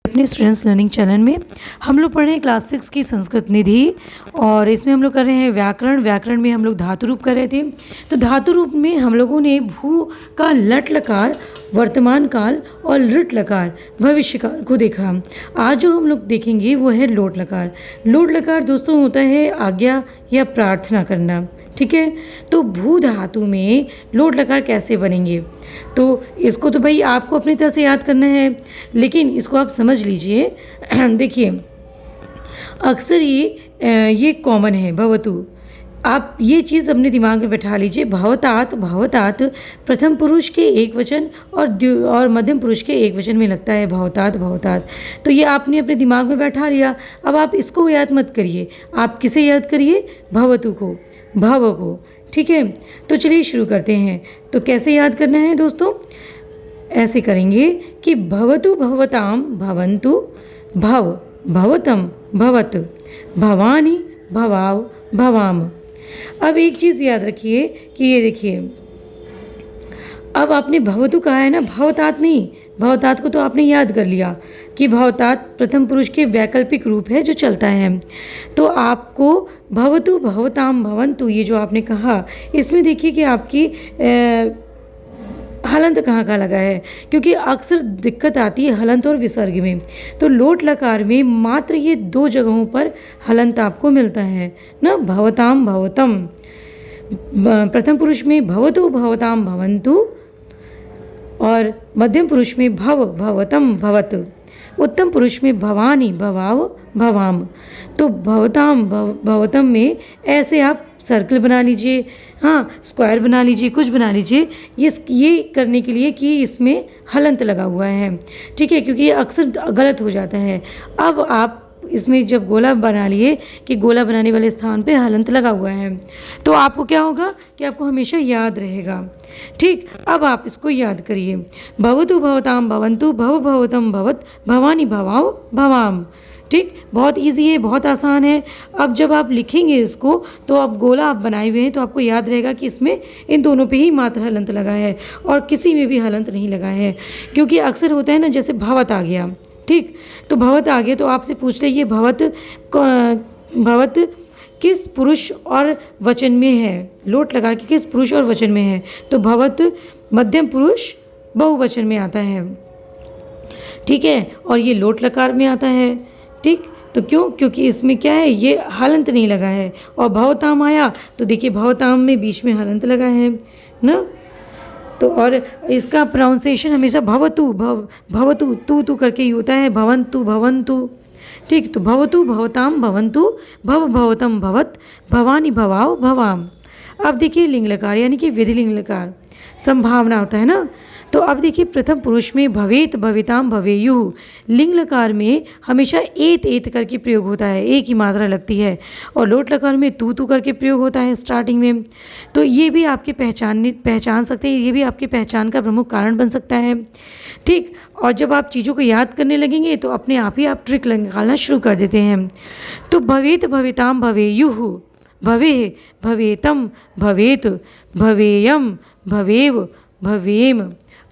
अपने students learning channel में हम लोग पढ़ रहे हैं क्लास 6 की संस्कृत निधि और इसमें हम लोग कर रहे हैं व्याकरण में हम लोग धातु रूप कर रहे थे। तो धातु रूप में हम लोगों ने भू का लट लकार, वर्तमान काल और लृट लकार, भविष्य काल को देखा। आज जो हम लोग देखेंगे वो है लोट लकार। लोट लकार दोस्तों होता है आज्ञा या प्रार्थना करना, ठीक है। तो भू धातु में लोट लकार कैसे बनेंगे, तो इसको तो भाई आपको अपनी तरह से याद करना है, लेकिन इसको आप समझ लीजिए। देखिए अक्सर ये कॉमन है भवतु, आप ये चीज़ अपने दिमाग में बैठा लीजिए। भवतात भवतात प्रथम पुरुष के एक वचन और मध्यम पुरुष के एक वचन में लगता है भवतात भवतात। तो ये आपने अपने दिमाग में बैठा लिया। अब आप इसको याद मत करिए, आप किसे याद करिए, भवतु को, भव को, ठीक है। तो चलिए शुरू करते हैं। तो कैसे याद करना है दोस्तों, ऐसे करेंगे कि भवतु भवताम भवन्तु, भव भवतम भवत, भवानी भवाव भवाम। अब एक चीज़ याद रखिए कि ये देखिए, अब आपने भवतु कहा है ना, भवतात नहीं। भवतात को तो आपने याद कर लिया कि भवतात प्रथम पुरुष के वैकल्पिक रूप है जो चलता है। तो आपको भवतु भवताम भवन्तु ये जो आपने कहा, इसमें देखिए कि आपकी हलंत कहाँ कहाँ लगा है, क्योंकि अक्सर दिक्कत आती है हलंत और विसर्ग में। तो लोट लकार में मात्र ये दो जगहों पर हलंत आपको मिलता है ना, भवताम भवतम। प्रथम पुरुष में भवतु भवताम भवन्तु और मध्यम पुरुष में भव भवतम भवत, उत्तम पुरुष में भवानी भवाव भवाम। तो भवताम भवतम में ऐसे आप सर्कल बना लीजिए, हाँ स्क्वायर बना लीजिए, कुछ बना लीजिए, ये करने के लिए कि इसमें हलंत लगा हुआ है, ठीक है, क्योंकि ये अक्सर गलत हो जाता है। अब आप इसमें जब गोला बना लिए कि गोला बनाने वाले स्थान पे हलंत लगा हुआ है, तो आपको क्या होगा कि आपको हमेशा याद रहेगा, ठीक। अब आप इसको याद करिए, भवतु भवताम भवन्तु, भव भवतम भवत, भवानी भवाव भवाम, ठीक। बहुत इजी है, बहुत आसान है। अब जब आप लिखेंगे इसको, तो अब गोला आप बनाए हुए हैं तो आपको याद रहेगा कि इसमें इन दोनों पे ही मात्र हलंत लगा है और किसी में भी हलंत नहीं लगा है, क्योंकि अक्सर होता है ना, जैसे भवत आ गया, ठीक, तो भवत आ गया तो आपसे पूछ ले ये भवत किस पुरुष और वचन में है, लोट लगा के किस पुरुष और वचन में है, तो भवत मध्यम पुरुष बहुवचन में आता है, ठीक है, और ये लोट लकार में आता है, ठीक। तो क्यों, क्योंकि इसमें क्या है, ये हलंत नहीं लगा है। और भवताम आया तो देखिए भवताम में बीच में हलंत लगा है ना, तो और इसका प्रोनाउंसिएशन हमेशा भवतु भवतु तू करके ही होता है, भवन्तु भवन्तु, ठीक। तो भवतु भवताम भवन्तु, भव भवतम भवत, भवानी भवाव भवाम। अब देखिए लिंग लकार यानी कि विधि लिंग लकार, संभावना होता है ना। तो अब देखिए प्रथम पुरुष में भवेत भविताम भवेयुः, लिंग लकार में हमेशा एत करके प्रयोग होता है, एक ही मात्रा लगती है, और लोट लकार में तू करके प्रयोग होता है स्टार्टिंग में। तो ये भी आपके पहचान सकते हैं, ये भी आपकी पहचान का प्रमुख कारण बन सकता है, ठीक। और जब आप चीज़ों को याद करने लगेंगे तो अपने आप ही आप ट्रिक निकालना शुरू कर देते हैं। तो भवेत भविताम भवेयुः, भवे भवेतम भवेत, भवेयम भवेव भवेम।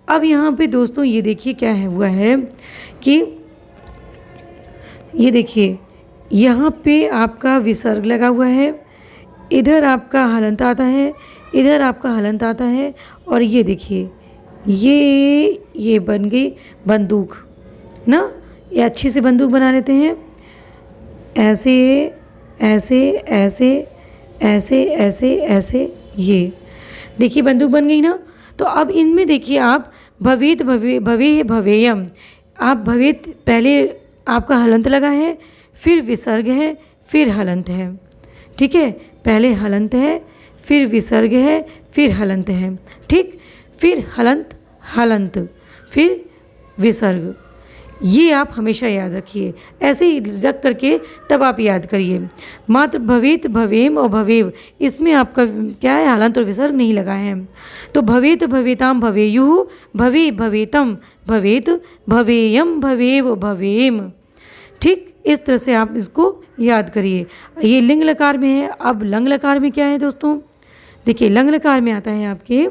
अब यहाँ पे दोस्तों ये देखिए क्या है हुआ है कि ये देखिए यहाँ पे आपका विसर्ग लगा हुआ है, इधर आपका हलंत आता है, इधर आपका हलंत आता है, और ये देखिए ये बन गई बंदूक ना। ये अच्छे से बंदूक बना लेते हैं, ऐसे ऐसे ऐसे ऐसे ऐसे ऐसे, ये देखिए बंदूक बन गई ना। तो अब इनमें देखिए आप भवेत भवे भवेयम, आप भवेत पहले आपका हलंत लगा है, फिर विसर्ग है, फिर हलंत है, ठीक है, पहले हलंत है, फिर विसर्ग है, फिर हलंत है, ठीक, फिर हलंत हलंत, फिर विसर्ग। ये आप हमेशा याद रखिए, ऐसे ही रख करके तब आप याद करिए। मात्र भवेत भवेम और भवेव, इसमें आपका क्या है, हलंत और विसर्ग नहीं लगा है। तो भवेत भवेताम भवेयुः, भवे भवेतम भवेत, भवेयम भवेव भवेम, ठीक। इस तरह से आप इसको याद करिए। ये लिंग लकार में है। अब लंग लकार में क्या है दोस्तों, देखिए लंग लकार में आता है आपके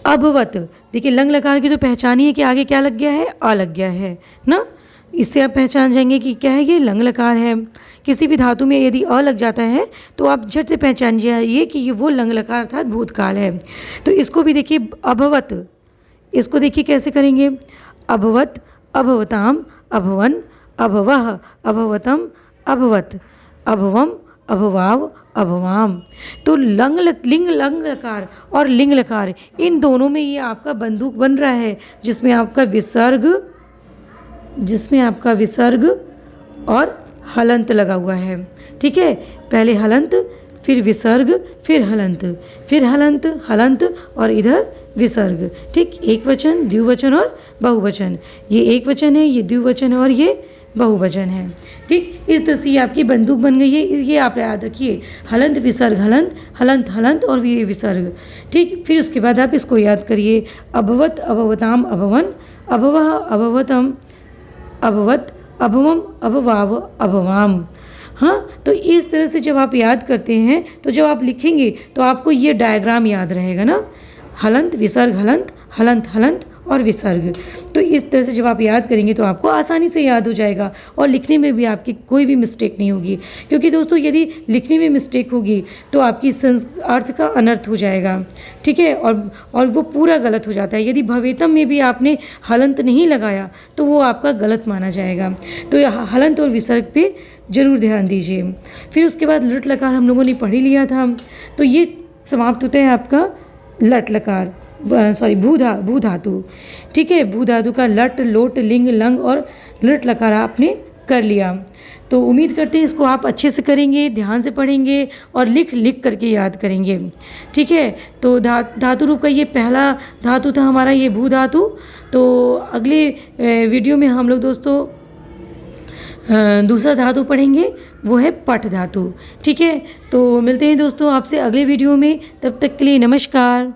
अभवत, देखिए लंग लकार की तो पहचान ही है कि आगे क्या लग गया है, अ लग गया है ना। इससे आप पहचान जाएंगे कि क्या है, ये लंग लकार है। किसी भी धातु में यदि अ लग जाता है तो आप झट से पहचान जाइए कि ये वो लंग लकार अर्थात भूतकाल है। तो इसको भी देखिए अभवत, इसको देखिए कैसे करेंगे, अभवत, अभवताम, अभवन, अभवः, अभवतम, अभवत, अभवम, अभवाव, अभवाम। तो लिंग लंग लकार और लिंग लकार इन दोनों में ये आपका बंदूक बन रहा है, जिसमें आपका विसर्ग और हलंत लगा हुआ है। ठीक है, पहले हलंत, फिर विसर्ग, फिर हलंत, फिर हलंत, हलंत और इधर विसर्ग। ठीक, एक वचन, द्विवचन और बहुवचन। ये एक वचन है, ये द्विवचन है और ये बहुवचन है। ठीक, इस तरह से ये आपकी बंदूक बन गई है। ये आप याद रखिए, हलंत विसर्ग हलंत, हलंत हलंत और ये विसर्ग। ठीक, फिर उसके बाद आप इसको याद करिए, अभवत, अभवताम, अभवन, अभवः, अभवतम, अभवत, अभवम, अभवाव, अभवाम। हाँ, तो इस तरह से जब आप याद करते हैं तो जब आप लिखेंगे तो आपको ये डायग्राम याद रहेगा ना, हलंत विसर्ग हलंत, हलंत हलंत और विसर्ग। तो इस तरह से जब आप याद करेंगे तो आपको आसानी से याद हो जाएगा और लिखने में भी आपकी कोई भी मिस्टेक नहीं होगी। क्योंकि दोस्तों यदि लिखने में मिस्टेक होगी तो आपकी अर्थ का अनर्थ हो जाएगा। ठीक है, और वो पूरा गलत हो जाता है। यदि भवेतम में भी आपने हलंत नहीं लगाया तो वो आपका गलत माना जाएगा। तो हलंत और विसर्ग पे ज़रूर ध्यान दीजिए। फिर उसके बाद लट लकार हम लोगों ने पढ़ ही लिया था। तो ये समाप्त होता है आपका लट लकार, भू धातु। ठीक है, भू धातु का लट, लोट, लिंग, लंग और लट लकार आपने कर लिया। तो उम्मीद करते हैं इसको आप अच्छे से करेंगे, ध्यान से पढ़ेंगे और लिख करके याद करेंगे। ठीक है, तो धातु रूप का ये पहला धातु था हमारा, ये भू धातु। तो अगले वीडियो में हम लोग दोस्तों दूसरा धातु पढ़ेंगे, वो है पठ धातु। ठीक है, तो मिलते हैं दोस्तों आपसे अगले वीडियो में। तब तक के लिए नमस्कार।